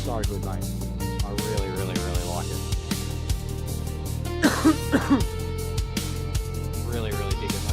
so good, mate. I really, really, really like it. Really, really dig it, mate.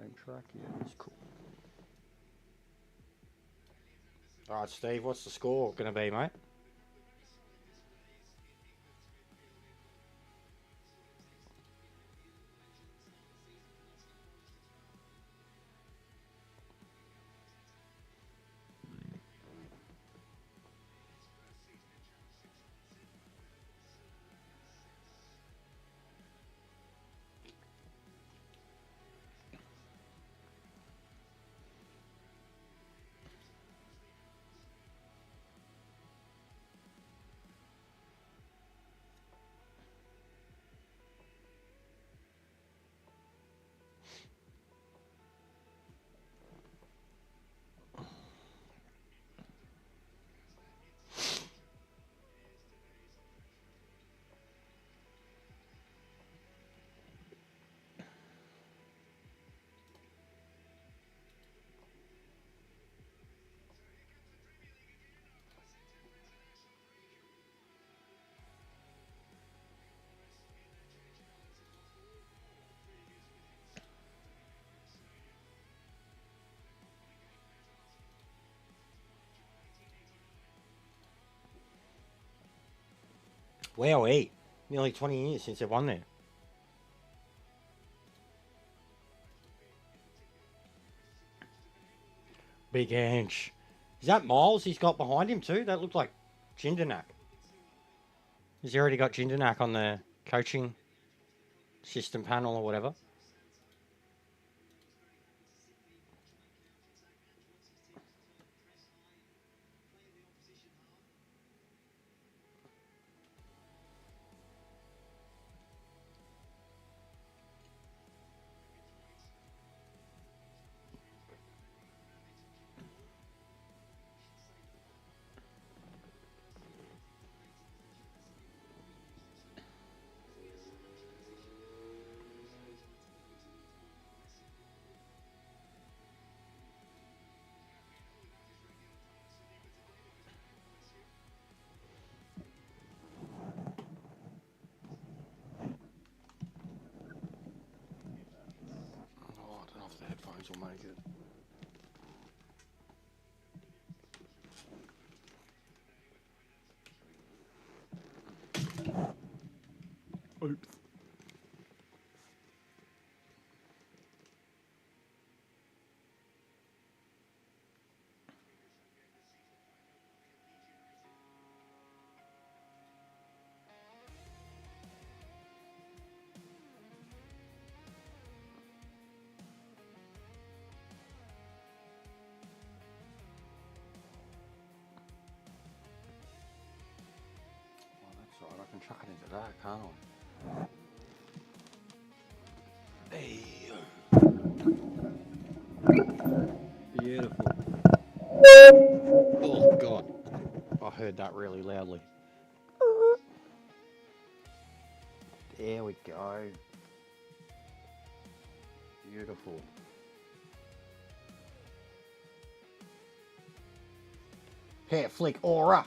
Same track, yeah, it's cool. Alright, Steve, what's the score going to be, mate? Wowee. Nearly 20 years since they've won there. Big Hench. Is that Miles he's got behind him too? That looked like Jindanak. Has he already got Jindanak on the coaching system panel or whatever? Oh, I don't know if the headphones will make it. Oops. Well, that's right. I can chuck it into that, can't I? Hey. Beautiful. Oh, God. I heard that really loudly. There we go. Beautiful. Hair flick aura.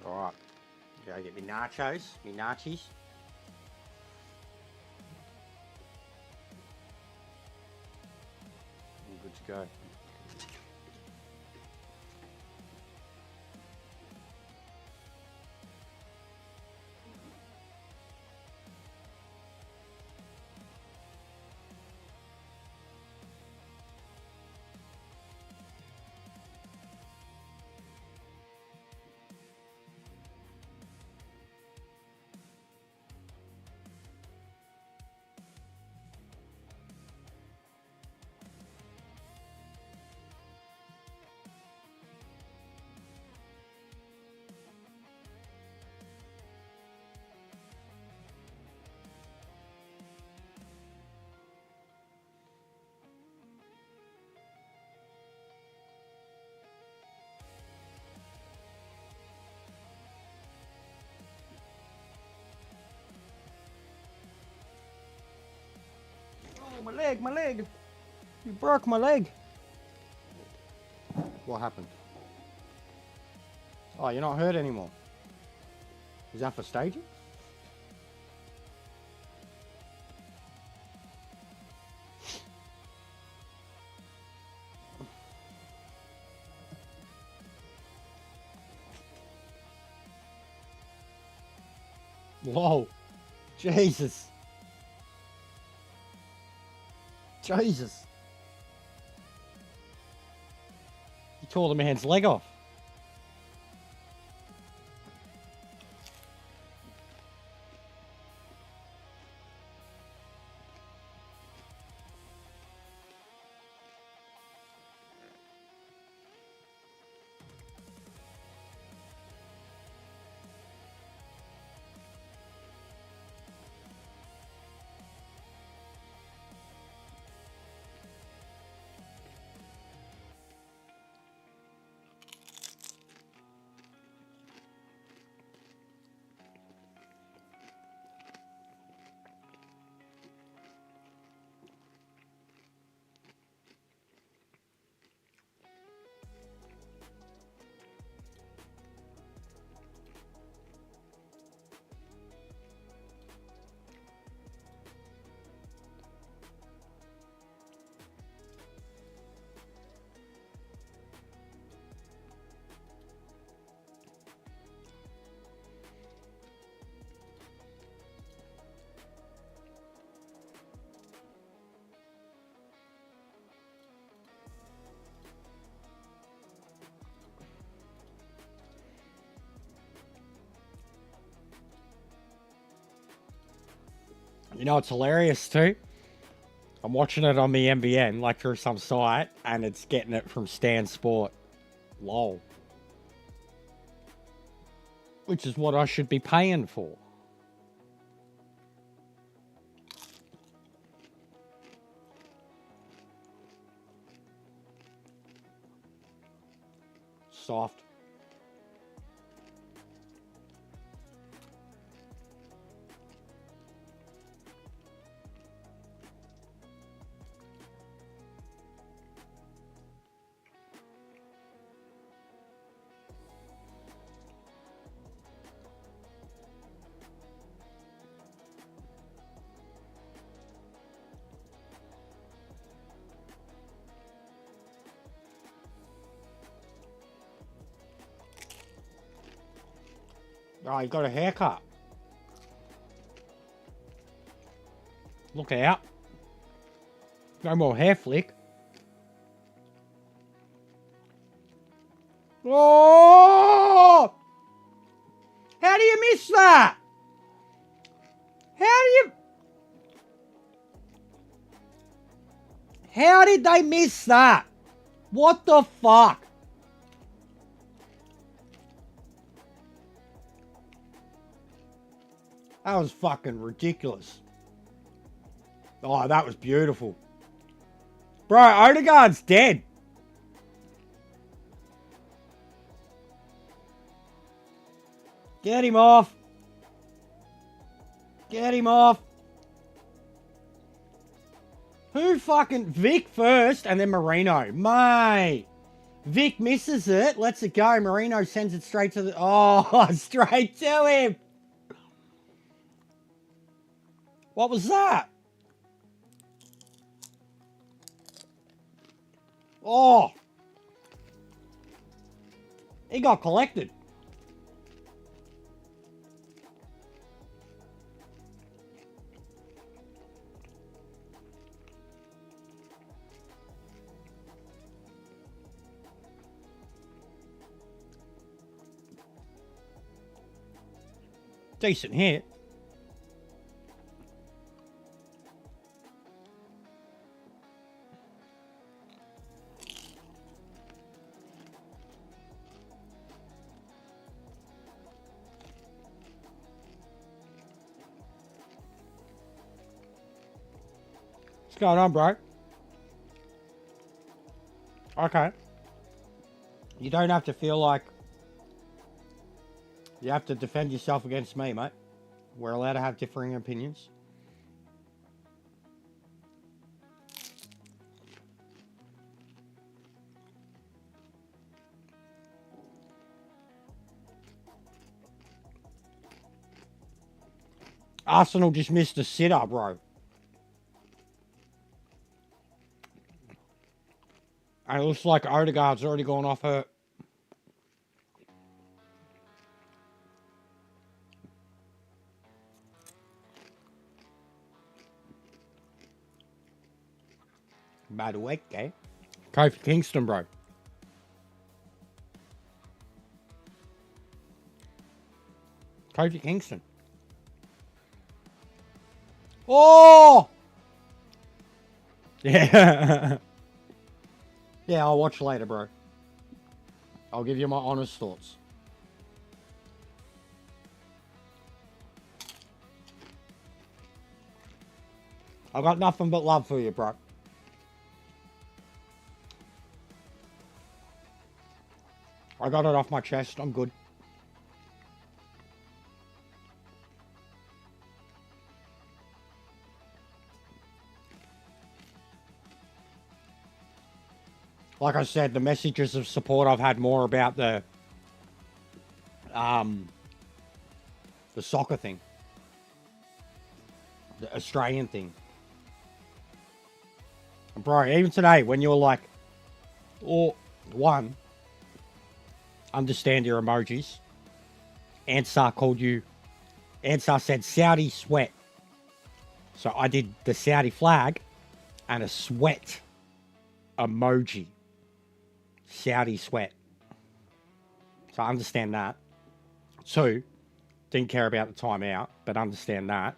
Alright. Go get me nachos, me nachos. I'm good to go. Oh, my leg, my leg. You broke my leg. What happened? Oh, you're not hurt anymore. Is that for staging? Whoa. Jesus. Jesus. You tore the man's leg off. You know, it's hilarious too. I'm watching it on the MBN, like through some site, and it's getting it from Stan Sport. Lol. Which is what I should be paying for. Soft. Oh, you got a haircut. Look out. No more hair flick. Oh! How do you miss that? How did they miss that? What the fuck? That was fucking ridiculous. Oh, that was beautiful. Bro, Odegaard's dead. Get him off. Get him off. Who fucking... Vic first and then Marino. Mate. Vic misses it. Lets it go. Marino sends it straight to the... Oh, straight to him. What was that? Oh. He got collected. Decent hit. What's going on, bro? Okay. You don't have to feel like you have to defend yourself against me, mate. We're allowed to have differing opinions. Arsenal just missed a sitter, bro. And it looks like Odegaard's already gone off hurt. By the way, okay? Kofi Kingston, bro. Kofi Kingston. Oh! Yeah. Yeah, I'll watch later, bro. I'll give you my honest thoughts. I've got nothing but love for you, bro. I got it off my chest. I'm good. Like I said, the messages of support I've had more about the soccer thing. The Australian thing. And bro, even today, when you were like, or one, understand your emojis. Ansar called you, Ansar said Saudi sweat. So I did the Saudi flag and a sweat emoji. Saudi sweat. So I understand that. Two, didn't care about the timeout, but understand that.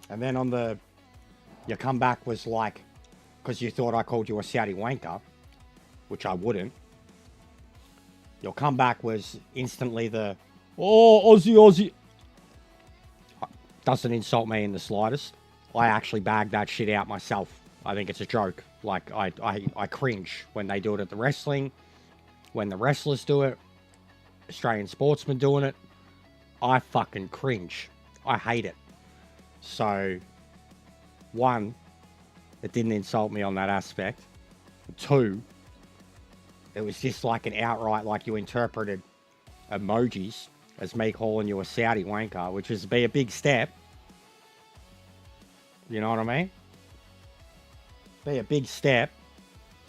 And then on the, your comeback was like, because you thought I called you a Saudi wanker, which I wouldn't. Your comeback was instantly the, oh, Aussie. Doesn't insult me in the slightest. I actually bagged that shit out myself. I think it's a joke. Like, I cringe when they do it at the wrestling, when the wrestlers do it, Australian sportsmen doing it. I fucking cringe. I hate it. So, one, it didn't insult me on that aspect. Two, it was just like an outright, like you interpreted emojis as me calling you a Saudi wanker, which is be a big step. You know what I mean? Be a big step,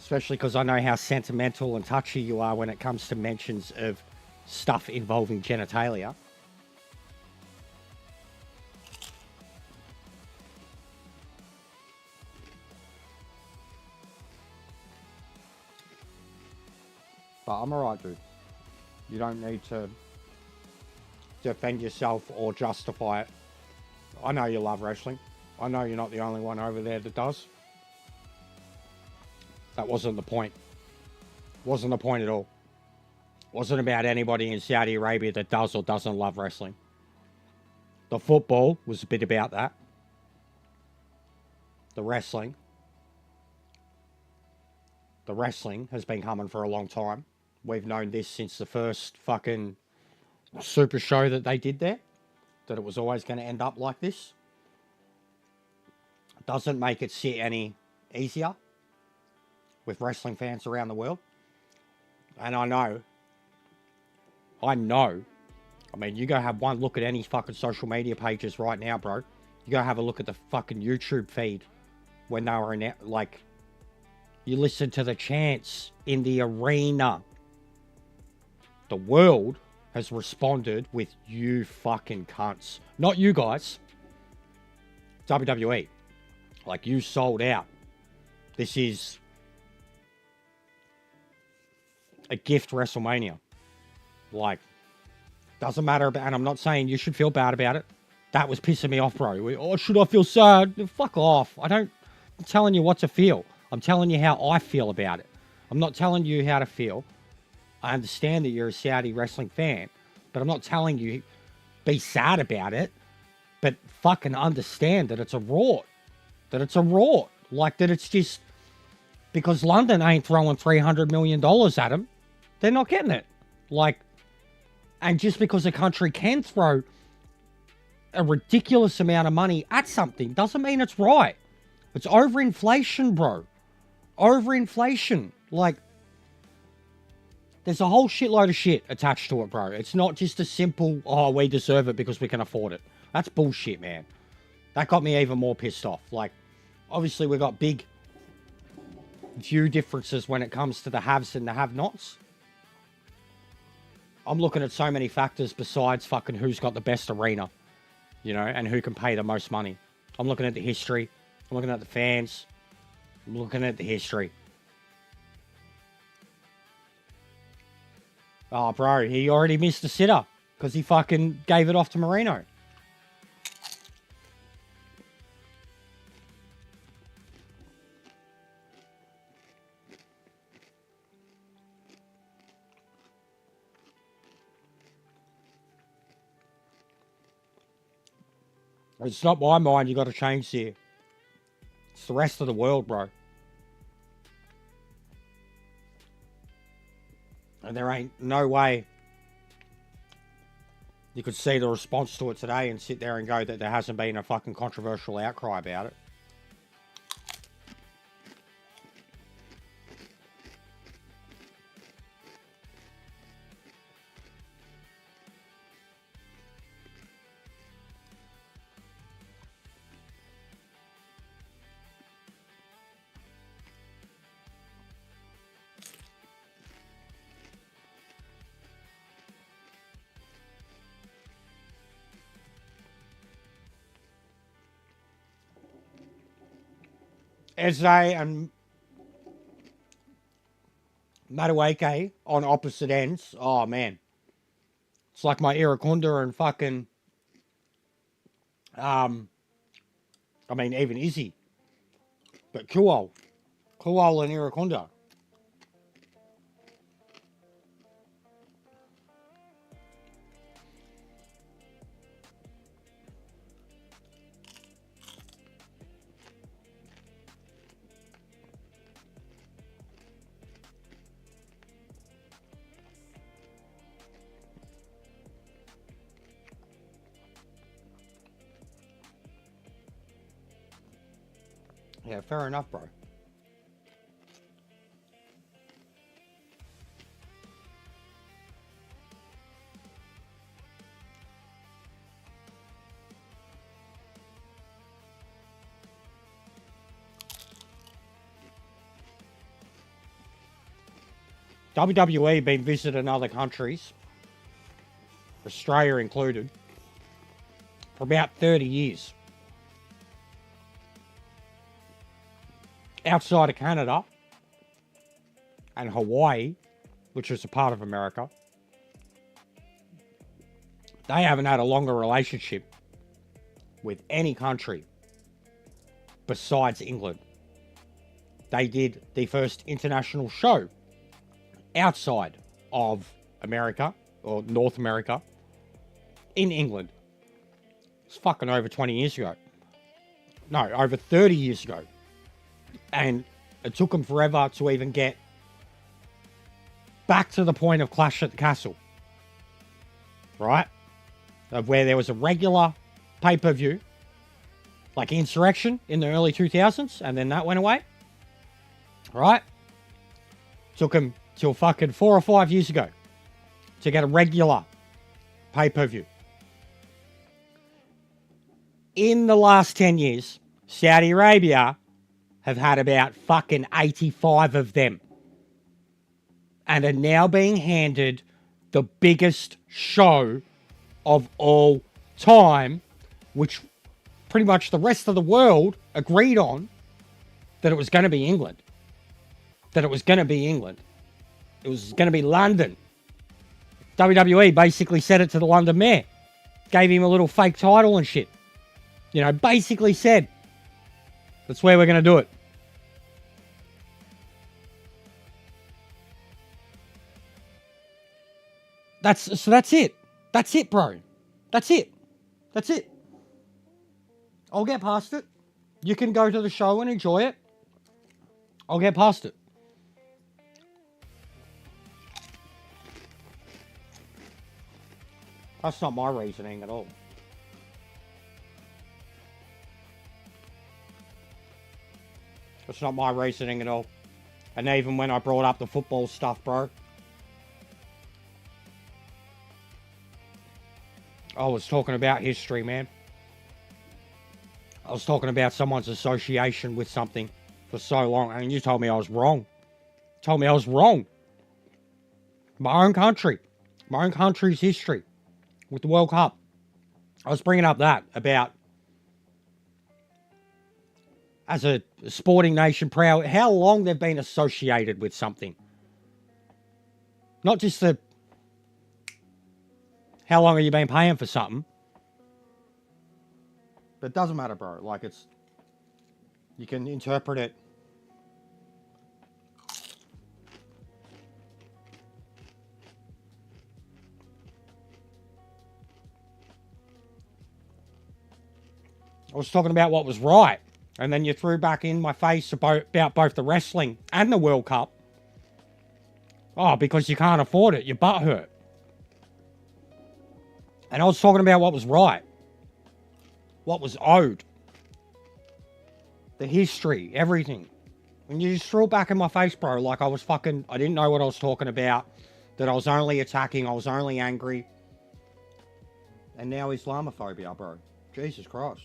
especially because I know how sentimental and touchy you are when it comes to mentions of stuff involving genitalia. But I'm alright, dude. You don't need to defend yourself or justify it. I know you love wrestling. I know you're not the only one over there that does. That wasn't the point. Wasn't the point at all. Wasn't about anybody in Saudi Arabia that does or doesn't love wrestling. The football was a bit about that. The wrestling has been coming for a long time. We've known this since the first fucking super show that they did there. That it was always going to end up like this. Doesn't make it sit any easier with wrestling fans around the world. And I know. I mean, you go have one look at any fucking social media pages right now, bro. You go have a look at the fucking YouTube feed when they were in, like, you listen to the chants in the arena. The world has responded with you fucking cunts. Not you guys. WWE. Like, you sold out. This is a gift WrestleMania. Like, doesn't matter about, and I'm not saying you should feel bad about it. That was pissing me off, bro. Oh, should I feel sad? Fuck off. I'm telling you what to feel. I'm telling you how I feel about it. I'm not telling you how to feel. I understand that you're a Saudi wrestling fan, but I'm not telling you be sad about it, but fucking understand that it's a rort. That it's a rort. Like, that it's just because London ain't throwing $300 million at them, they're not getting it. Like, and just because a country can throw a ridiculous amount of money at something doesn't mean it's right. It's overinflation, bro. Overinflation. Like, There's a whole shitload of shit attached to it, bro. It's not just a simple, oh, we deserve it because we can afford it. That's bullshit, man. That got me even more pissed off. Like, obviously, we got big view differences when it comes to the haves and the have-nots. I'm looking at so many factors besides fucking who's got the best arena, you know, and who can pay the most money. I'm looking at the history. I'm looking at the fans. I'm looking at the history. Oh, bro, he already missed a sitter because he fucking gave it off to Marino. It's not my mind you got to change here. It's the rest of the world, bro. And there ain't no way you could see the response to it today and sit there and go that there hasn't been a fucking controversial outcry about it. Eze and Madueke on opposite ends. Oh, man. It's like my Iracunda and fucking... I mean, even Izzy. But Kuol. Kuol and Iracunda. Yeah, fair enough, bro. WWE been visiting other countries, Australia included, for about 30 years. Outside of Canada and Hawaii, which is a part of America, they haven't had a longer relationship with any country besides England. They did the first international show outside of America, or North America, in England. It's fucking over 20 years ago. No, over 30 years ago. And it took them forever to even get back to the point of Clash at the Castle. Right? Of where there was a regular pay-per-view, like Insurrection in the early 2000s, and then that went away. Right? Took them till fucking 4 or 5 years ago to get a regular pay-per-view. In the last 10 years, Saudi Arabia have had about fucking 85 of them. And are now being handed the biggest show of all time, which pretty much the rest of the world agreed on that it was going to be England. That it was going to be England. It was going to be London. WWE basically said it to the London mayor. Gave him a little fake title and shit. You know, basically said, that's where we're going to do it. That's it. That's it, bro. That's it. That's it. I'll get past it. You can go to the show and enjoy it. I'll get past it. That's not my reasoning at all. That's not my reasoning at all. And even when I brought up the football stuff, bro, I was talking about history, man. I was talking about someone's association with something for so long, and you told me I was wrong. Told me I was wrong. My own country's history with the World Cup. I was bringing up that about, as a sporting nation, proud how long they've been associated with something. Not just the how long have you been paying for something. But it doesn't matter, bro. Like, it's, you can interpret it. I was talking about what was right, and then you threw back in my face about both the wrestling and the World Cup. Oh, because you can't afford it. Your butt hurt. And I was talking about what was right. What was owed. The history. Everything. And you just threw it back in my face, bro. Like I was fucking... I didn't know what I was talking about. That I was only attacking. I was only angry. And now Islamophobia, bro. Jesus Christ.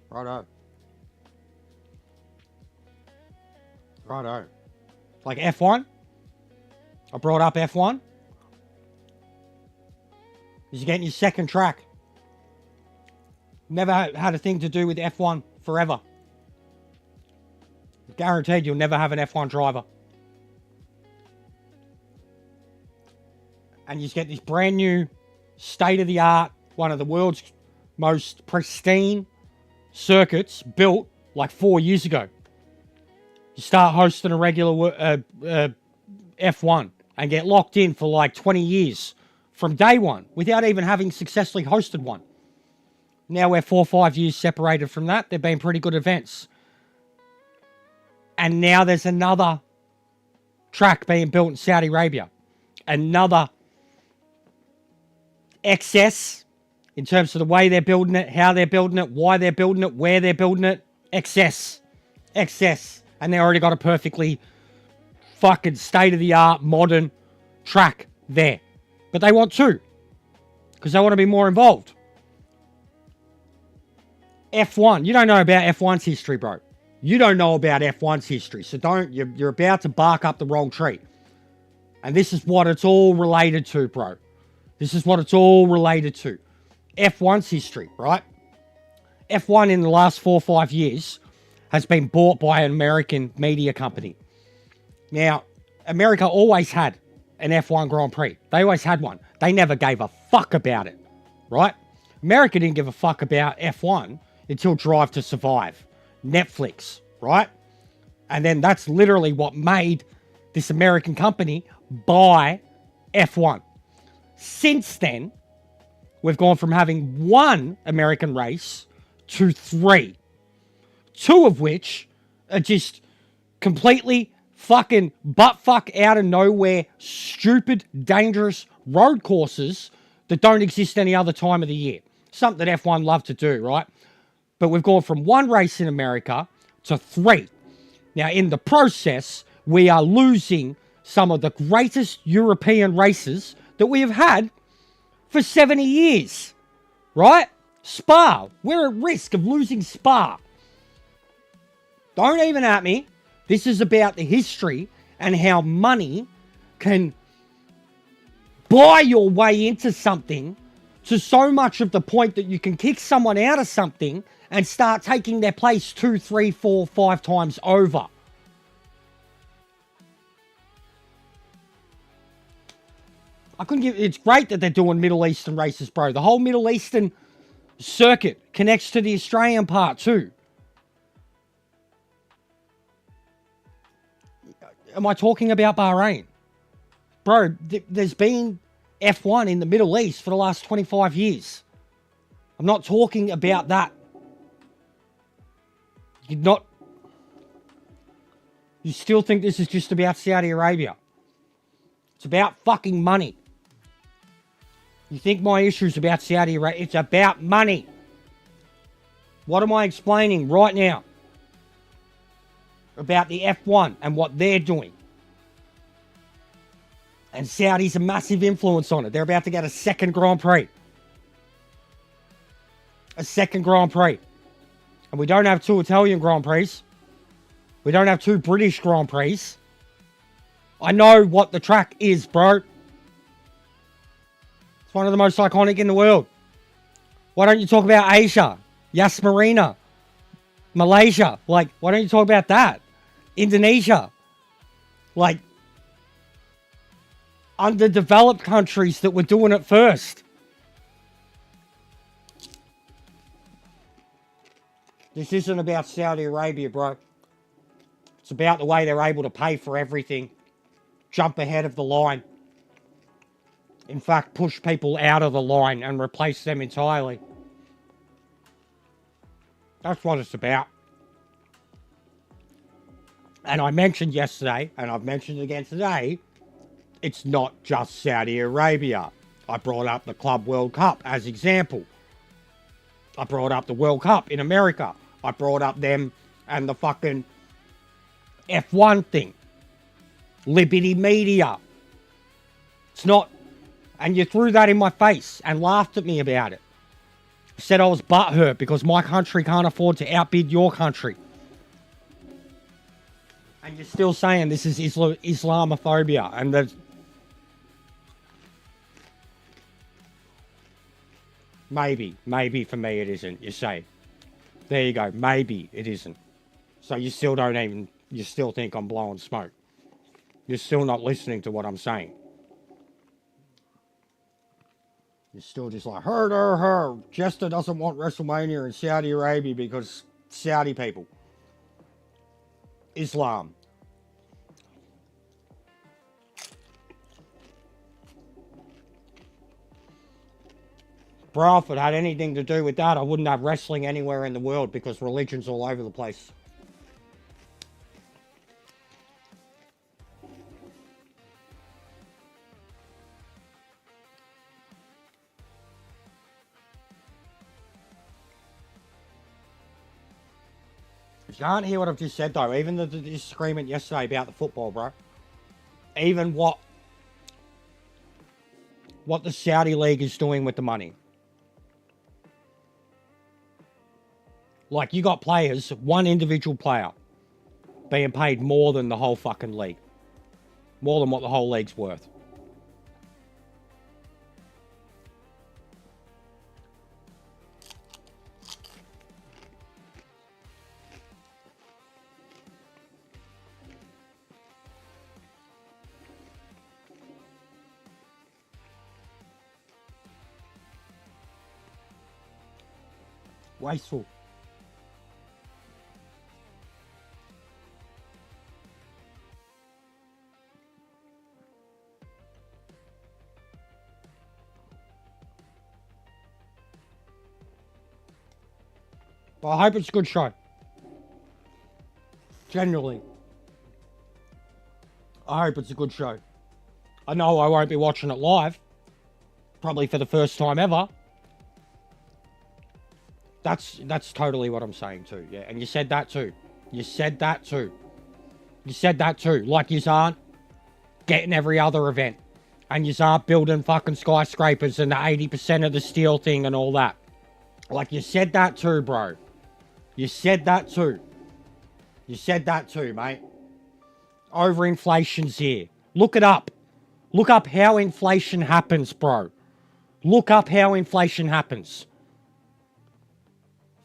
Righto. Righto. Like F1? I brought up F1. You're getting your second track. Never had a thing to do with F1 forever. Guaranteed you'll never have an F1 driver. And you just get this brand new, state-of-the-art, one of the world's most pristine circuits built like 4 years ago. You start hosting a regular F1 and get locked in for like 20 years from day one without even having successfully hosted one. Now we're 4 or 5 years separated from that. They've been pretty good events. And now there's another track being built in Saudi Arabia. Another excess in terms of the way they're building it, how they're building it, why they're building it, where they're building it. Excess. And they already got a perfectly fucking state-of-the-art modern track there. But they want two. Because they want to be more involved. F1. You don't know about F1's history, bro. You don't know about F1's history. So you're about to bark up the wrong tree. And this is what it's all related to, bro. This is what it's all related to. F1's history, right? F1 in the last 4 or 5 years has been bought by an American media company. Now, America always had an F1 Grand Prix. They always had one. They never gave a fuck about it, right? America didn't give a fuck about F1 until Drive to Survive. Netflix, right? And then that's literally what made this American company buy F1. Since then, we've gone from having one American race to 3. 2 of which are just completely fucking butt-fuck out of nowhere, stupid, dangerous road courses that don't exist any other time of the year. Something that F1 love to do, right? But we've gone from 1 race in America to 3. Now, in the process, we are losing some of the greatest European races that we have had for 70 years, right? Spa. We're at risk of losing Spa. Don't even at me. This is about the history and how money can buy your way into something to so much of the point that you can kick someone out of something and start taking their place 2, 3, 4, 5 times over. It's great that they're doing Middle Eastern races, bro. The whole Middle Eastern circuit connects to the Australian part too. Am I talking about Bahrain? Bro, there's been F1 in the Middle East for the last 25 years. I'm not talking about that. You still think this is just about Saudi Arabia. It's about fucking money. You think my issue is about Saudi Arabia? It's about money. What am I explaining right now? About the F1 and what they're doing. And Saudi's a massive influence on it. They're about to get a second Grand Prix. a second Grand Prix. And we don't have 2 Italian Grand Prix. We don't have 2 British Grand Prix. I know what the track is, bro. It's one of the most iconic in the world. Why don't you talk about Asia? Yas Marina. Malaysia. Like, why don't you talk about that? Indonesia. Like, underdeveloped countries that were doing it first. This isn't about Saudi Arabia, bro. It's about the way they're able to pay for everything. Jump ahead of the line. In fact, push people out of the line and replace them entirely. That's what it's about. And I mentioned yesterday, and I've mentioned again today, it's not just Saudi Arabia. I brought up the Club World Cup as example. I brought up the World Cup in America. I brought up them and the fucking F1 thing. Liberty Media. It's not... And you threw that in my face and laughed at me about it. Said I was butthurt because my country can't afford to outbid your country. And you're still saying this is Islamophobia. And there's... Maybe for me it isn't, you say. There you go, maybe it isn't. So you still don't even... You still think I'm blowing smoke. You're still not listening to what I'm saying. You're still just like, her. Jester doesn't want WrestleMania in Saudi Arabia because Saudi people. Islam. Bro, if it had anything to do with that, I wouldn't have wrestling anywhere in the world because religion's all over the place. You can't hear what I've just said though. Even the disagreement yesterday about the football, bro. Even what the Saudi League is doing with the money. Like, you got players, one individual player, being paid more than the whole fucking league. More than what the whole league's worth. Wasteful. But I hope it's a good show. Genuinely. I hope it's a good show. I know I won't be watching it live. Probably for the first time ever. That's totally what I'm saying too, yeah. And you said that too. You said that too. You said that too. Like you aren't getting every other event. And you aren't building fucking skyscrapers and the 80% of the steel thing and all that. Like you said that too, bro. You said that too. You said that too, mate. Overinflation's here. Look it up. Look up how inflation happens, bro. Look up how inflation happens.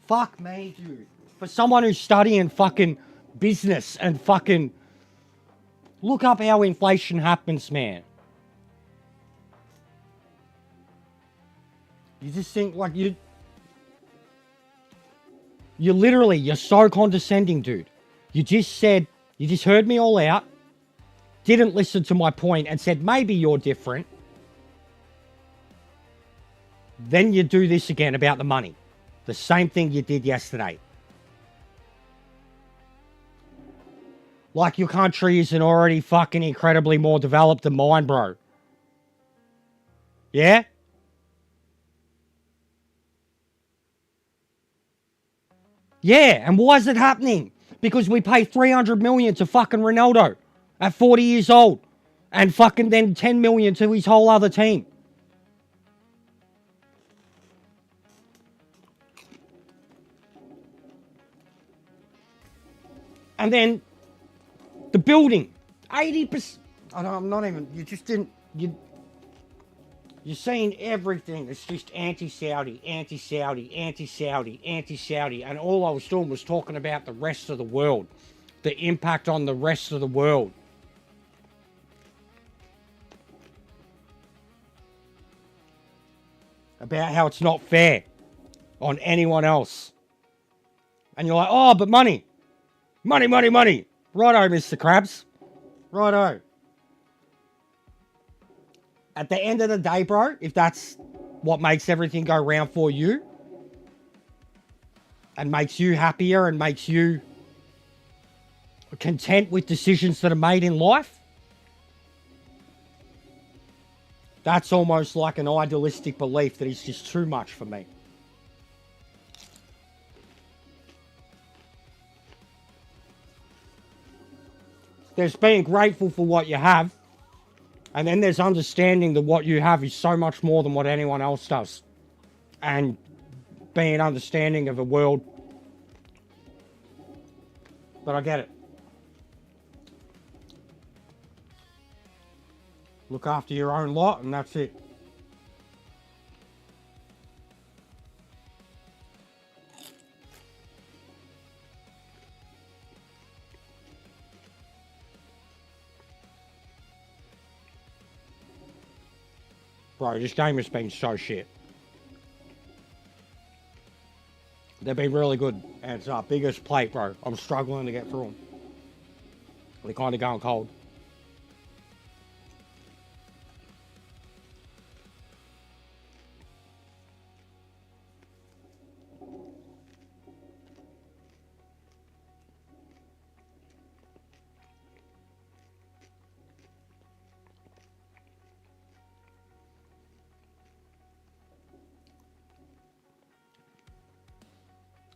Fuck me, dude. For someone who's studying fucking business and fucking... Look up how inflation happens, man. You just think like you... You're literally, you're so condescending, dude. You just heard me all out. Didn't listen to my point and said, maybe you're different. Then you do this again about the money. The same thing you did yesterday. Like your country isn't already fucking incredibly more developed than mine, bro. Yeah? Yeah, and why is it happening? Because we pay 300 million to fucking Ronaldo at 40 years old. And fucking then 10 million to his whole other team. And then the building, 80%. I'm not even. You just didn't. You're seeing everything. It's just anti-Saudi, anti-Saudi, anti-Saudi, anti-Saudi. And all I was doing was talking about the rest of the world, the impact on the rest of the world. About how it's not fair on anyone else. And you're like, oh, but money. Money, money, money. Righto, Mr. Krabs. Righto. At the end of the day, bro, if that's what makes everything go round for you and makes you happier and makes you content with decisions that are made in life, that's almost like an idealistic belief that is just too much for me. There's being grateful for what you have, and then there's understanding that what you have is so much more than what anyone else does. And being understanding of a world. But I get it. Look after your own lot, and that's it. Bro, this game has been so shit. They've been really good. And it's our biggest plate, bro. I'm struggling to get through them. They're kind of going cold.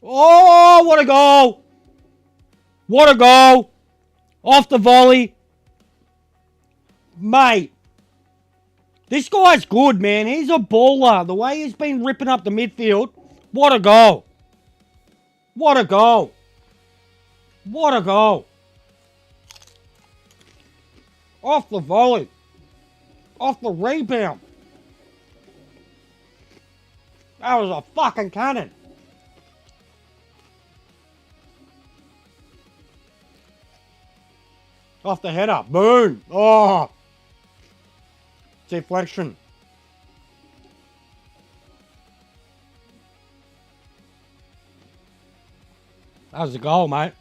Oh, what a goal! What a goal! Off the volley. Mate. This guy's good, man. He's a baller. The way he's been ripping up the midfield. What a goal. What a goal. What a goal. Off the volley. Off the rebound. That was a fucking cannon. Off the header. Boom. Oh. Deflection. That was a goal, mate.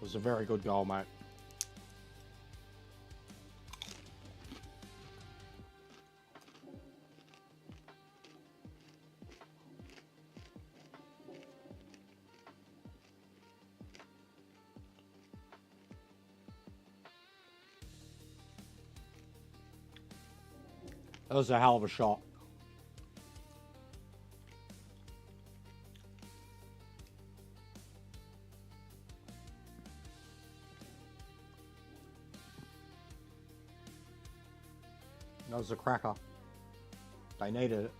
It was a very good goal, mate. That was a hell of a shot. That was a cracker. They needed it.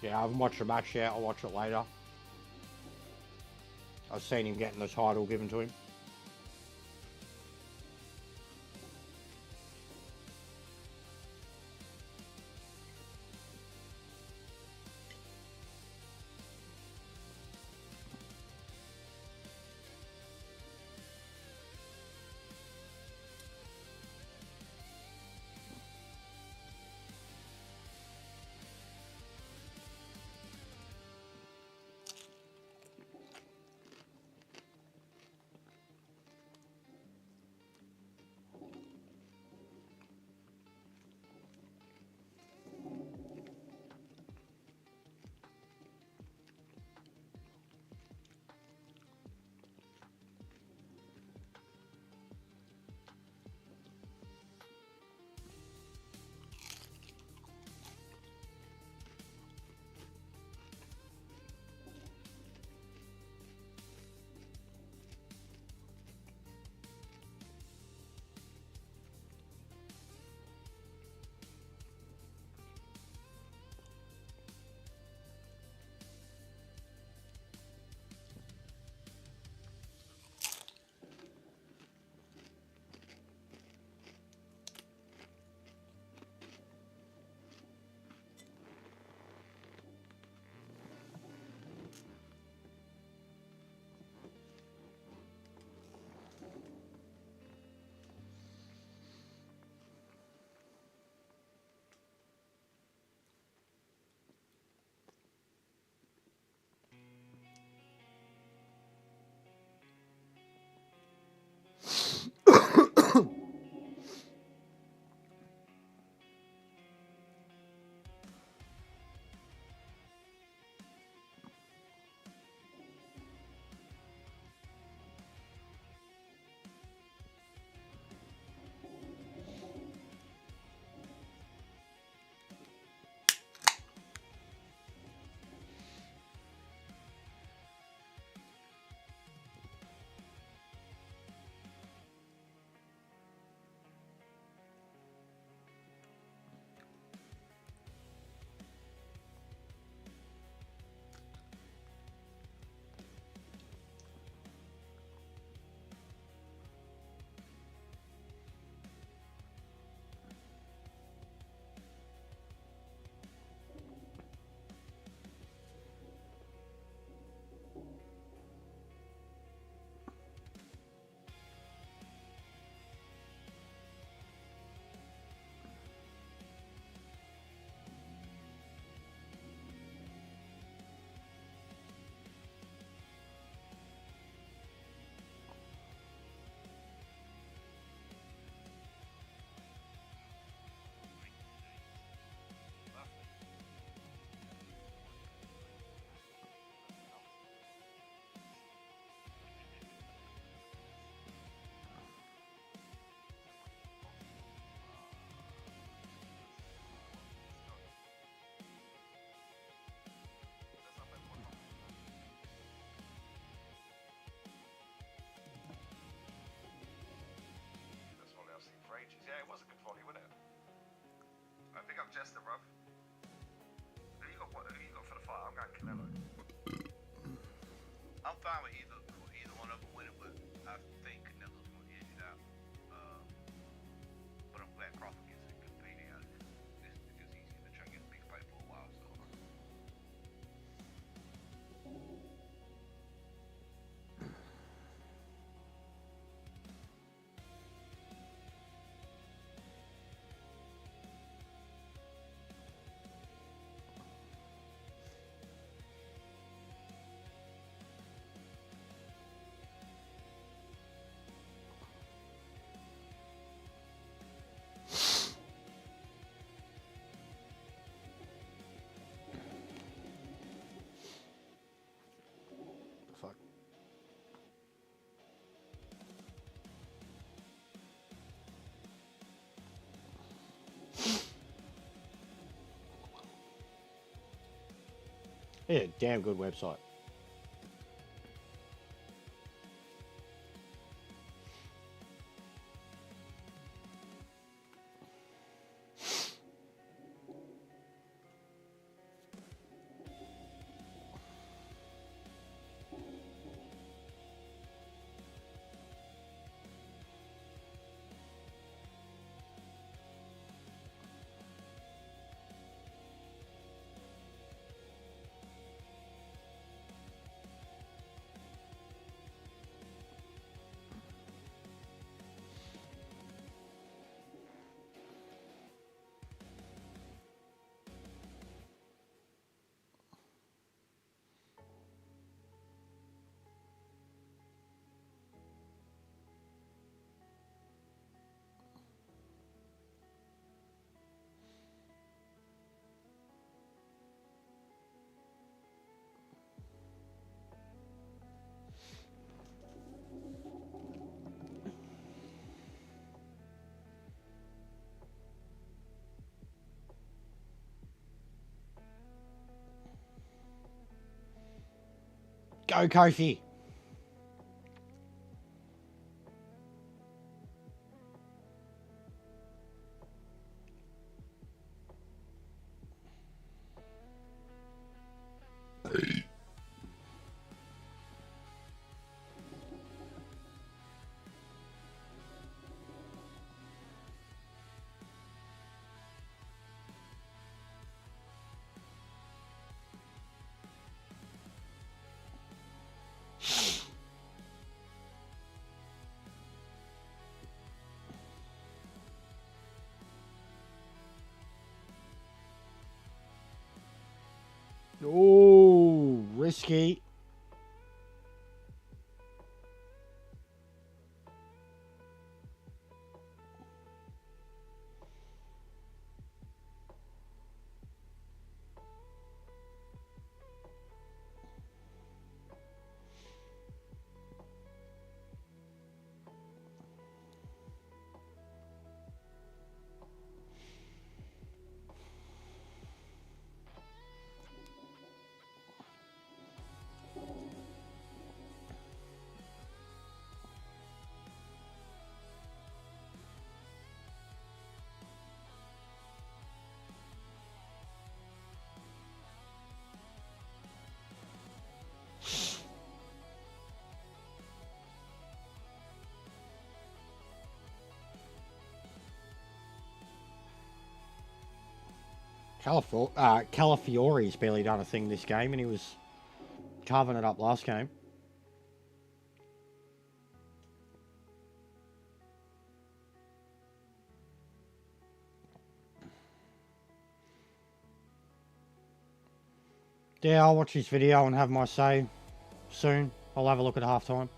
Yeah, I haven't watched the match yet. I'll watch it later. I've seen him getting the title given to him. Yeah, it was a good volley, wasn't it? I think I'm Jester, bruv. Who you got? Who you got for the fight? I'm going Canelo. I'm fine with either one of them winning, but I think Canelo's going to edge it out. But I'm glad Crawford gets a good payday out of it. Just because he's been trying to get a big fight for a while. So. Yeah, damn good website. Go, Kofi. Oh, risky. Calafiore's barely done a thing this game, and he was carving it up last game. Yeah, I'll watch his video and have my say soon. I'll have a look at halftime.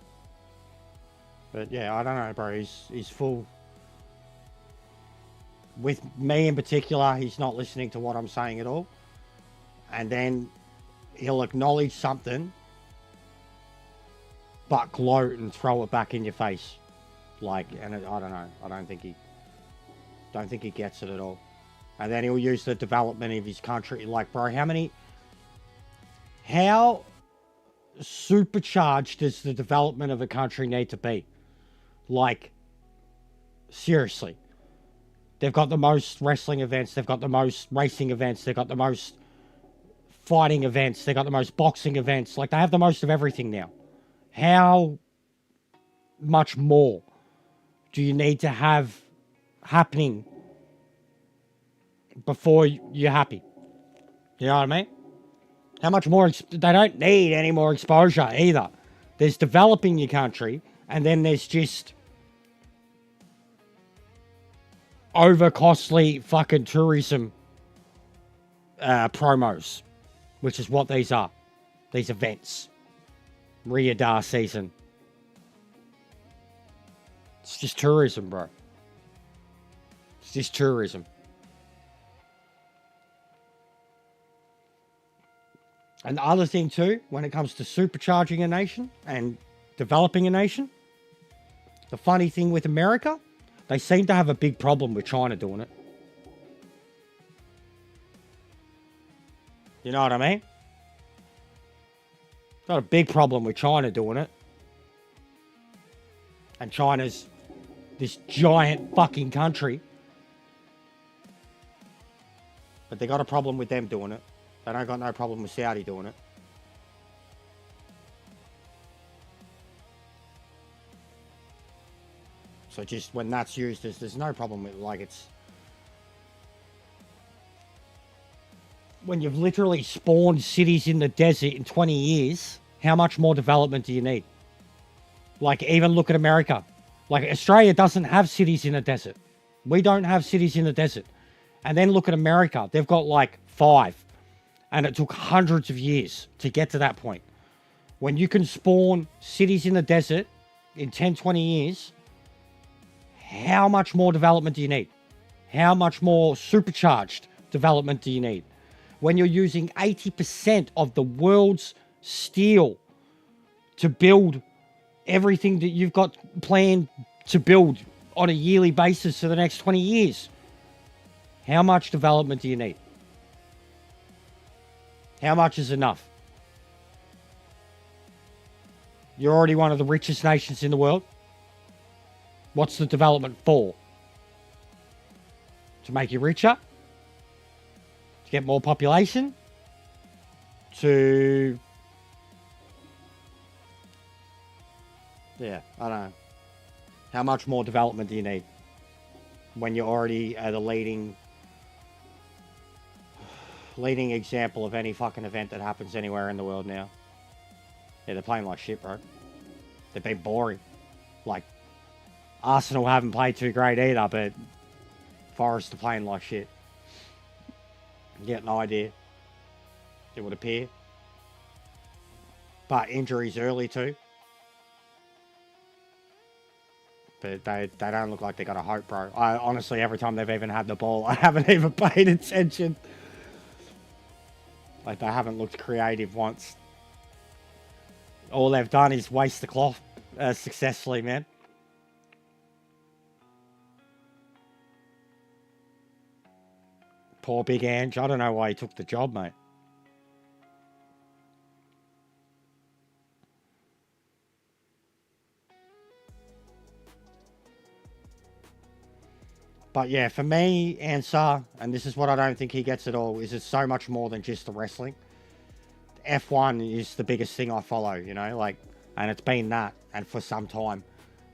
But yeah, I don't know, bro. He's full. With me in particular, he's not listening to what I'm saying at all. And then he'll acknowledge something, but gloat and throw it back in your face. Like, and I don't know. I don't think he gets it at all. And then he'll use the development of his country. Like, bro, how supercharged does the development of a country need to be? Like, seriously. They've got the most wrestling events. They've got the most racing events. They've got the most fighting events. They've got the most boxing events. Like, they have the most of everything now. How much more do you need to have happening before you're happy? You know what I mean? How much more? They don't need any more exposure either. There's developing your country, and then there's just over costly fucking tourism promos, which is what these are. These events. Riyadh season. It's just tourism, bro. It's just tourism. And the other thing too, when it comes to supercharging a nation and developing a nation, the funny thing with America, they seem to have a big problem with China doing it. You know what I mean? Got a big problem with China doing it. And China's this giant fucking country. But they got a problem with them doing it. They don't got no problem with Saudi doing it. So just when that's used, there's no problem with, like, it's... When you've literally spawned cities in the desert in 20 years, how much more development do you need? Like, even look at America. Like, Australia doesn't have cities in the desert. We don't have cities in the desert. And then look at America. They've got, like, 5. And it took hundreds of years to get to that point. When you can spawn cities in the desert in 10, 20 years, how much more development do you need? How much more supercharged development do you need? When you're using 80% of the world's steel to build everything that you've got planned to build on a yearly basis for the next 20 years, how much development do you need? How much is enough? You're already one of the richest nations in the world. What's the development for? To make you richer? To get more population? To... Yeah, I don't know. How much more development do you need? When you're already the leading example of any fucking event that happens anywhere in the world now. Yeah, they're playing like shit, bro. They've been boring. Like, Arsenal haven't played too great either, but Forrest are playing like shit. You get an idea. It would appear. But injuries early too. But they don't look like they got a hope, bro. I honestly, every time they've even had the ball, I haven't even paid attention. Like, they haven't looked creative once. All they've done is waste the cloth successfully, man. Poor Big Ange. I don't know why he took the job, mate. But yeah, for me, answer, and this is what I don't think he gets at all, is it's so much more than just the wrestling. F1 is the biggest thing I follow, you know, like, and it's been that, and for some time.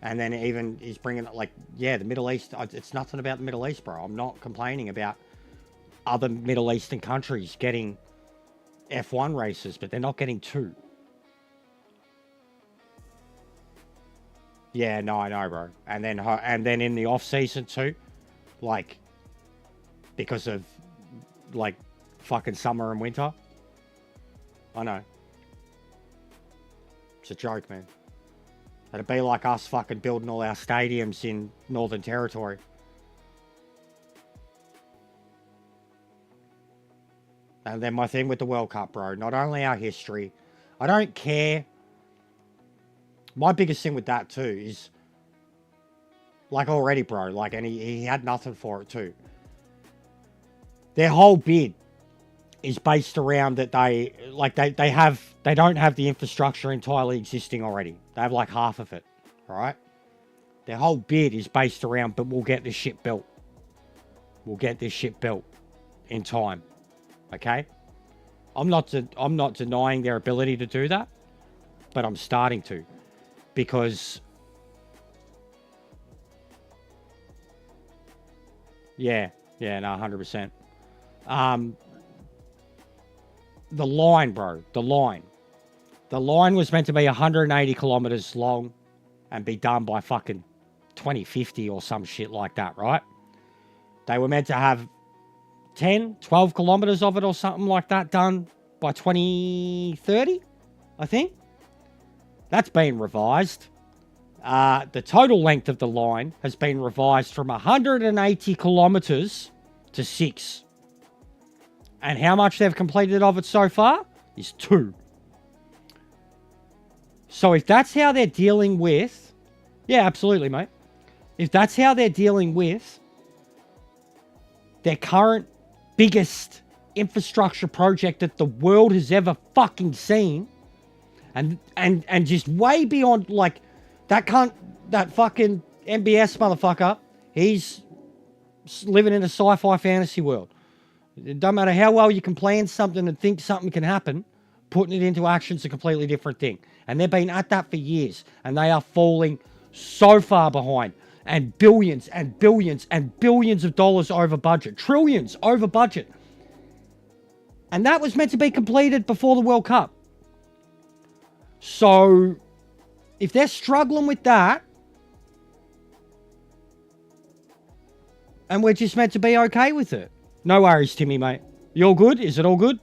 And then even he's bringing it, like, yeah, the Middle East, it's nothing about the Middle East, bro. I'm not complaining about other Middle Eastern countries getting F1 races, but they're not getting 2. Yeah, no, I know, bro. And then in the off season too, like, because of, like, fucking summer and winter. I know. It's a joke, man. It'd be like us fucking building all our stadiums in Northern Territory. And then my thing with the World Cup, bro. Not only our history. I don't care. My biggest thing with that too is, like, already, bro. Like, and he had nothing for it too. Their whole bid is based around that they don't have the infrastructure entirely existing already. They have like half of it, right? Their whole bid is based around, but we'll get this shit built. We'll get this shit built in time. Okay? I'm not denying their ability to do that, but I'm starting to, because yeah, no, 100%. The line, bro, the line was meant to be 180 kilometers long and be done by fucking 2050 or some shit like that, right? They were meant to have 10, 12 kilometers of it or something like that done by 2030, I think. That's been revised. The total length of the line has been revised from 180 kilometers to 6. And how much they've completed of it so far is 2. So if that's how they're dealing with... Yeah, absolutely, mate. If that's how they're dealing with their current biggest infrastructure project that the world has ever fucking seen, and just way beyond, like, that fucking MBS motherfucker, he's living in a sci-fi fantasy world. It don't matter how well you can plan something and think something can happen, putting it into action's a completely different thing. And they've been at that for years, and they are falling so far behind. And billions and billions and billions of dollars over budget. Trillions over budget. And that was meant to be completed before the World Cup. So, if they're struggling with that, and we're just meant to be okay with it. No worries, Timmy, mate. You all good? Is it all good?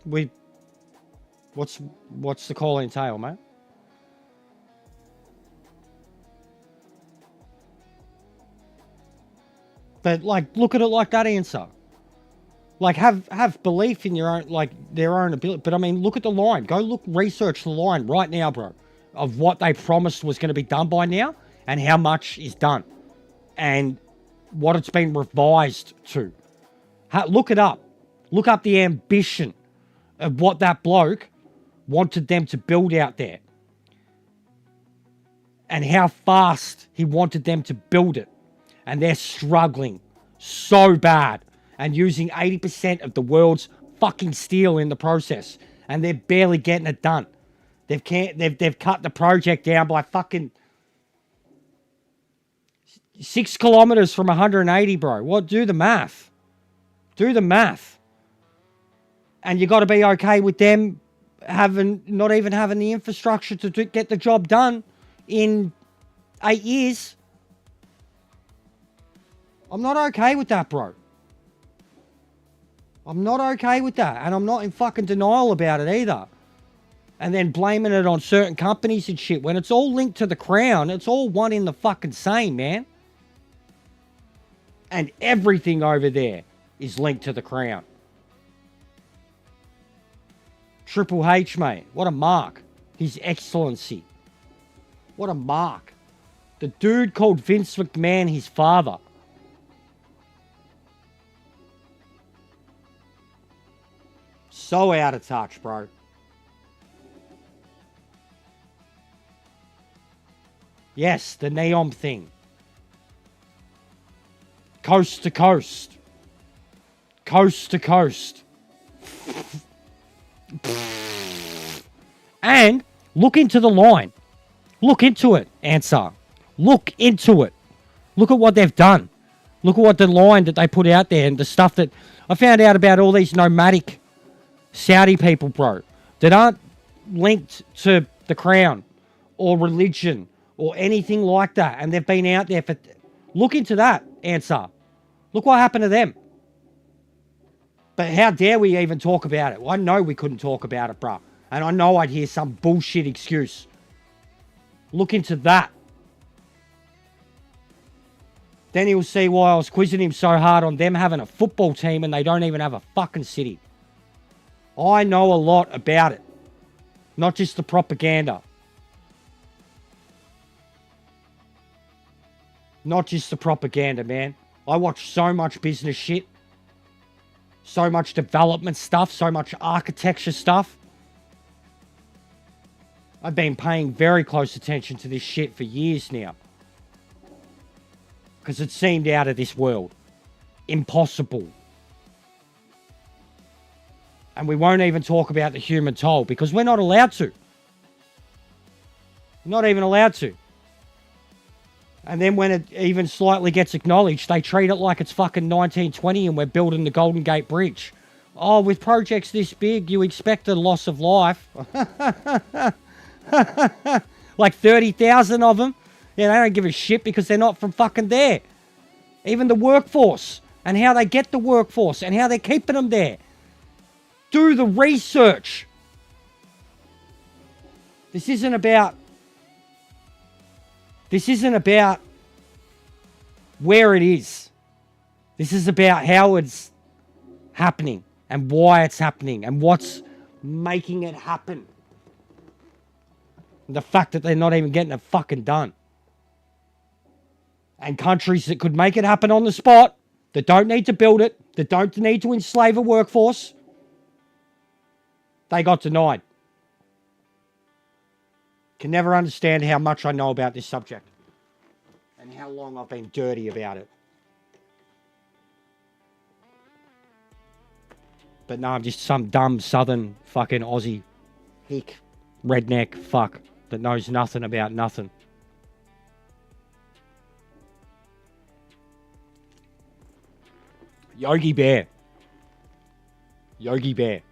What's the call entail, mate? But, like, look at it like that answer. Like, have belief in your own, like, their own ability. But, I mean, look at the line. Go research the line right now, bro, of what they promised was going to be done by now and how much is done and what it's been revised to. Look it up. Look up the ambition of what that bloke wanted them to build out there and how fast he wanted them to build it. And they're struggling so bad and using 80% of the world's fucking steel in the process. And they're barely getting it done. They've cut the project down by fucking 6 kilometers from 180, bro. What? Do the math. Do the math. And you got to be okay with them not even having the infrastructure to get the job done in 8 years. I'm not okay with that, bro. I'm not okay with that. And I'm not in fucking denial about it either. And then blaming it on certain companies and shit. When it's all linked to the crown, it's all one in the fucking same, man. And everything over there is linked to the crown. Triple H, mate. What a mark. His Excellency. What a mark. The dude called Vince McMahon his father. So out of touch, bro. Yes, the neon thing. Coast to coast. Coast to coast. And look into the line. Look into it, Ansar. Look into it. Look at what they've done. Look at what the line that they put out there and the stuff that I found out about all these nomadic Saudi people, bro, that aren't linked to the crown or religion or anything like that. And they've been out there for... Look into that, Ansar. Look what happened to them. But how dare we even talk about it? Well, I know we couldn't talk about it, bro. And I know I'd hear some bullshit excuse. Look into that. Then he'll see why I was quizzing him so hard on them having a football team and they don't even have a fucking city. I know a lot about it. Not just the propaganda. Not just the propaganda, man. I watch so much business shit. So much development stuff. So much architecture stuff. I've been paying very close attention to this shit for years now. Because it seemed out of this world. Impossible. And we won't even talk about the human toll because we're not allowed to. Not even allowed to. And then when it even slightly gets acknowledged, they treat it like it's fucking 1920 and we're building the Golden Gate Bridge. Oh, with projects this big, you expect a loss of life. Like 30,000 of them. Yeah, they don't give a shit because they're not from fucking there. Even the workforce and how they get the workforce and how they're keeping them there. Do the research. This isn't about where it is. This is about how it's happening and why it's happening and what's making it happen. And the fact that they're not even getting it fucking done. And countries that could make it happen on the spot, that don't need to build it, that don't need to enslave a workforce, they got denied. Can never understand how much I know about this subject. And how long I've been dirty about it. But no, I'm just some dumb southern fucking Aussie hick redneck fuck that knows nothing about nothing. Yogi Bear. Yogi Bear.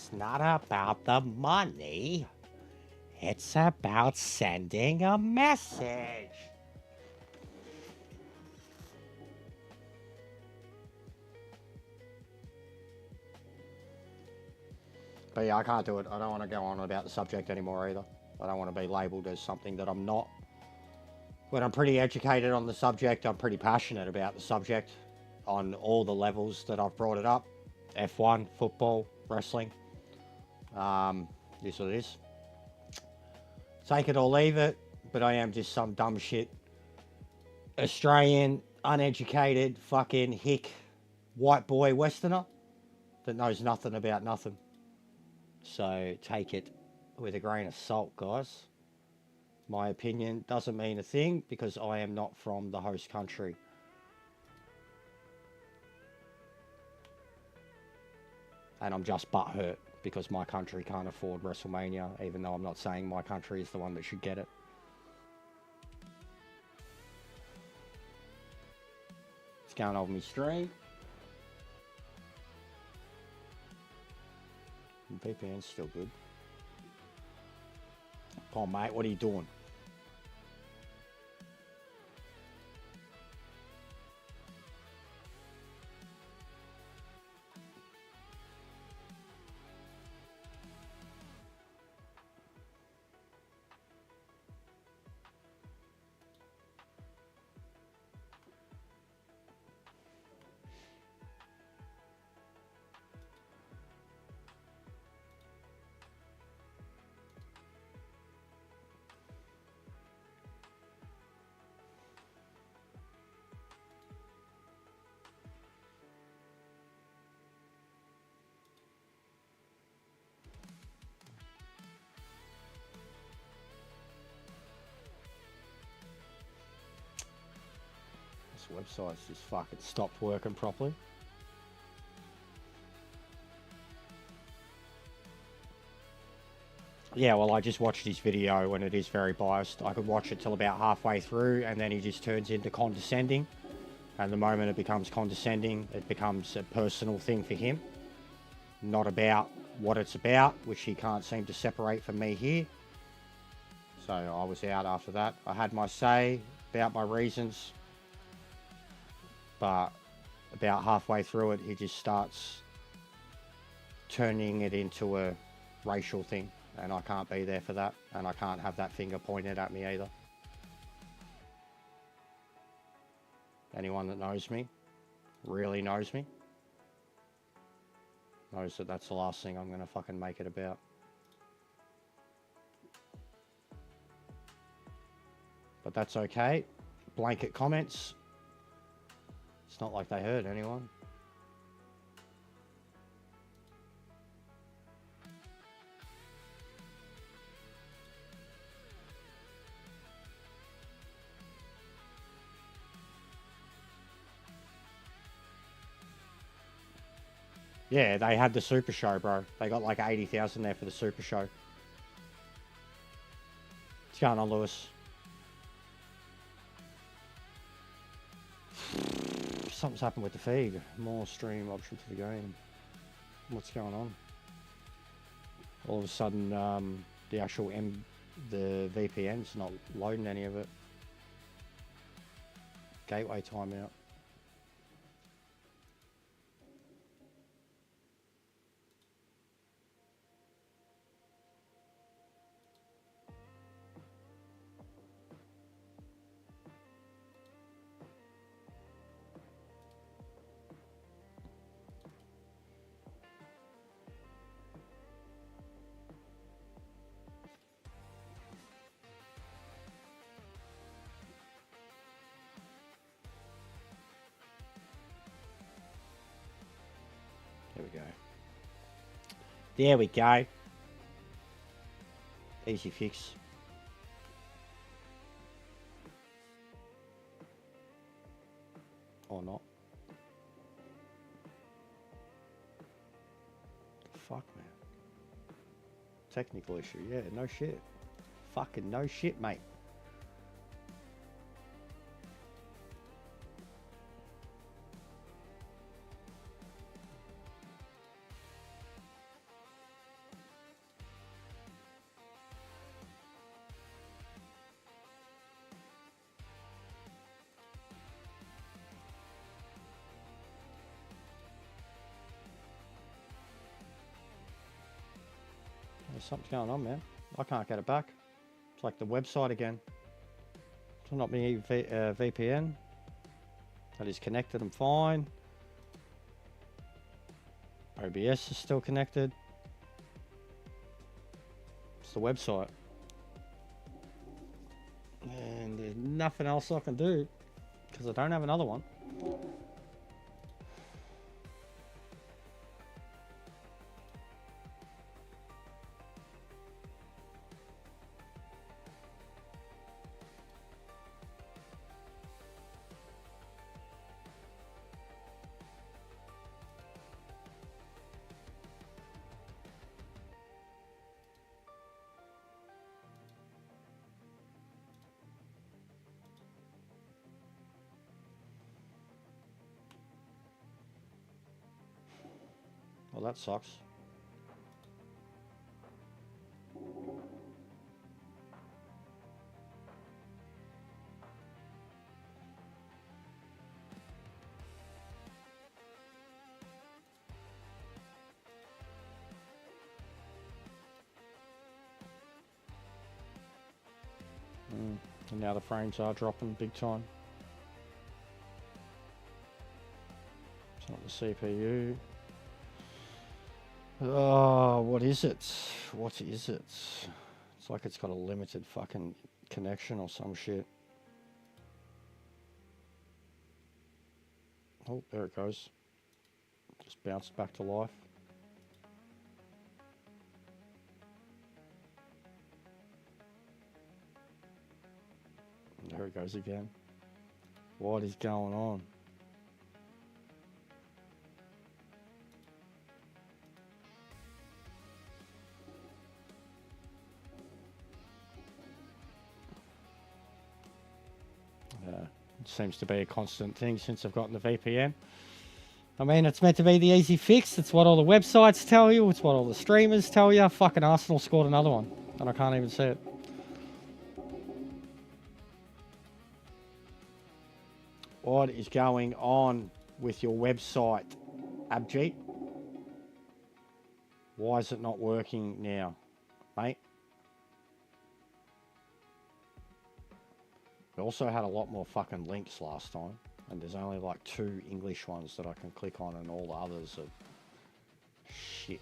It's not about the money. It's about sending a message. But yeah, I can't do it. I don't want to go on about the subject anymore either. I don't want to be labelled as something that I'm not. When I'm pretty educated on the subject, I'm pretty passionate about the subject on all the levels that I've brought it up. F1, football, wrestling. This what it is. Take it or leave it, but I am just some dumb shit. Australian, uneducated, fucking hick, white boy westerner that knows nothing about nothing. So take it with a grain of salt, guys. My opinion doesn't mean a thing because I am not from the host country. And I'm just butthurt because my country can't afford WrestleMania, even though I'm not saying my country is the one that should get it. It's going on my stream. VPN's still good. Come on, mate, what are you doing? Website's just fucking stopped working properly. Yeah, well, I just watched his video and it is very biased. I could watch it till about halfway through and then he just turns into condescending. And the moment it becomes condescending, it becomes a personal thing for him. Not about what it's about, which he can't seem to separate from me here. So I was out after that. I had my say about my reasons. But about halfway through it, he just starts turning it into a racial thing. And I can't be there for that. And I can't have that finger pointed at me either. Anyone that knows me, really knows me, knows that that's the last thing I'm going to fucking make it about. But that's okay. Blanket comments. It's not like they hurt anyone. Yeah, they had the Super Show, bro. They got like 80,000 there for the Super Show. What's going on, Lewis? Something's happened with the feed. More stream option for the game. What's going on? All of a sudden, the actual the VPN's not loading any of it. Gateway timeout. There we go. There we go. Easy fix. Or not. Fuck, man. Technical issue. Yeah, no shit. Fucking no shit, mate. Something's going on, man. I can't get it back. It's like the website again. It's not me VPN. That is connected and fine. OBS is still connected. It's the website. And there's nothing else I can do because I don't have another one. Well, that sucks. And now the frames are dropping big time. It's not the CPU. Oh, what is it? What is it? It's like it's got a limited fucking connection or some shit. Oh, there it goes. Just bounced back to life. There it goes again. What is going on? It seems to be a constant thing since I've gotten the VPN. I mean, it's meant to be the easy fix. It's what all the websites tell you. It's what all the streamers tell you. Fucking Arsenal scored another one, and I can't even see it. What is going on with your website, Abjeet? Why is it not working now, mate? We also had a lot more fucking links last time, and there's only like 2 English ones that I can click on, and all the others are shit.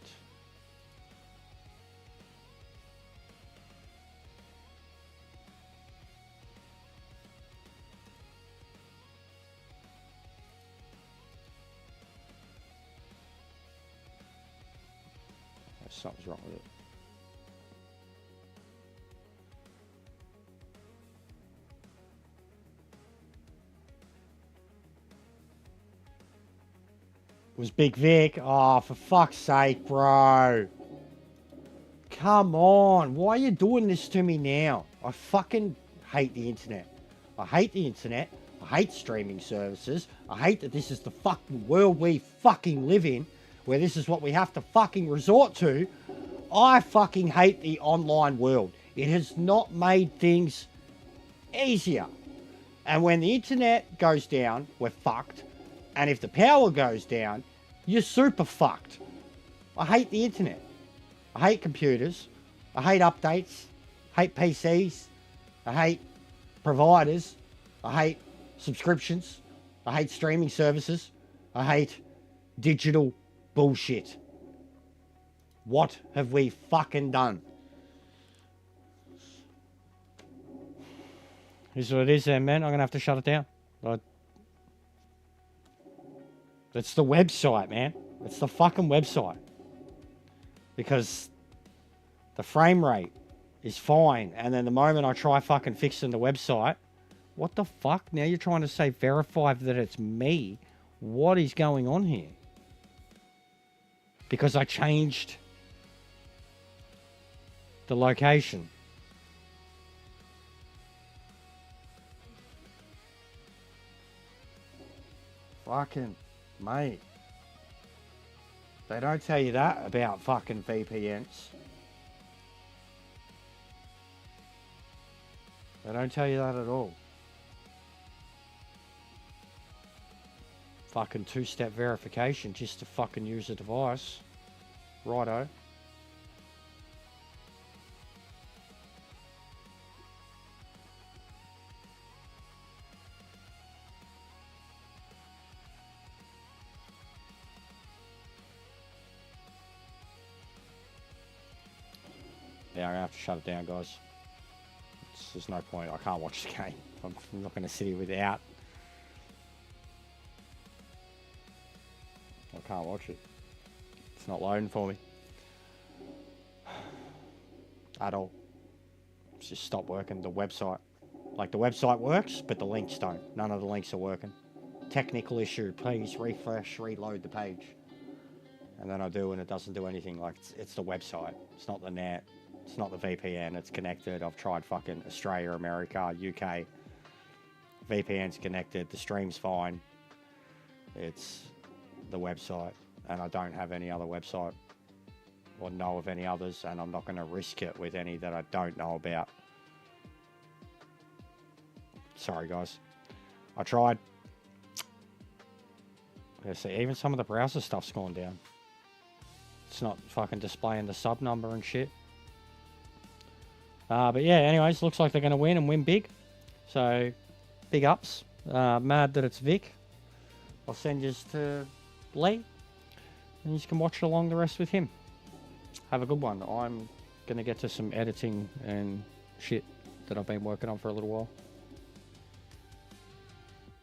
Something's wrong with it. It was Big Vic. Oh, for fuck's sake, bro. Come on. Why are you doing this to me now? I fucking hate the internet. I hate the internet. I hate streaming services. I hate that this is the fucking world we fucking live in, where this is what we have to fucking resort to. I fucking hate the online world. It has not made things easier. And when the internet goes down, we're fucked. And if the power goes down, you're super fucked. I hate the internet. I hate computers. I hate updates. I hate PCs. I hate providers. I hate subscriptions. I hate streaming services. I hate digital bullshit. What have we fucking done? Here's what it is then, man. I'm going to have to shut it down. It's the website, man. It's the fucking website. Because the frame rate is fine. And then the moment I try fucking fixing the website, what the fuck? Now you're trying to say verify that it's me. What is going on here? Because I changed the location. Fucking mate. They don't tell you that about fucking VPNs. They don't tell you that at all. Fucking 2-step verification just to fucking use a device. Righto. Yeah, I'm gonna have to shut it down, guys. There's no point. I can't watch the game. I'm not gonna sit here without. I can't watch it. It's not loading for me. At all. It's just stopped working. The website. Like, the website works, but the links don't. None of the links are working. Technical issue. Please refresh, reload the page. And then I do, and it doesn't do anything. Like, it's the website. It's not the net. It's not the VPN. It's connected. I've tried fucking Australia, America, UK. VPN's connected. The stream's fine. It's the website. And I don't have any other website or know of any others. And I'm not going to risk it with any that I don't know about. Sorry, guys. I tried. Yeah, see, even some of the browser stuff's gone down. It's not fucking displaying the sub number and shit. But yeah, anyways, looks like they're going to win and win big. So, big ups. Mad that it's Vic. I'll send you to Lee. And you can watch along the rest with him. Have a good one. I'm going to get to some editing and shit that I've been working on for a little while.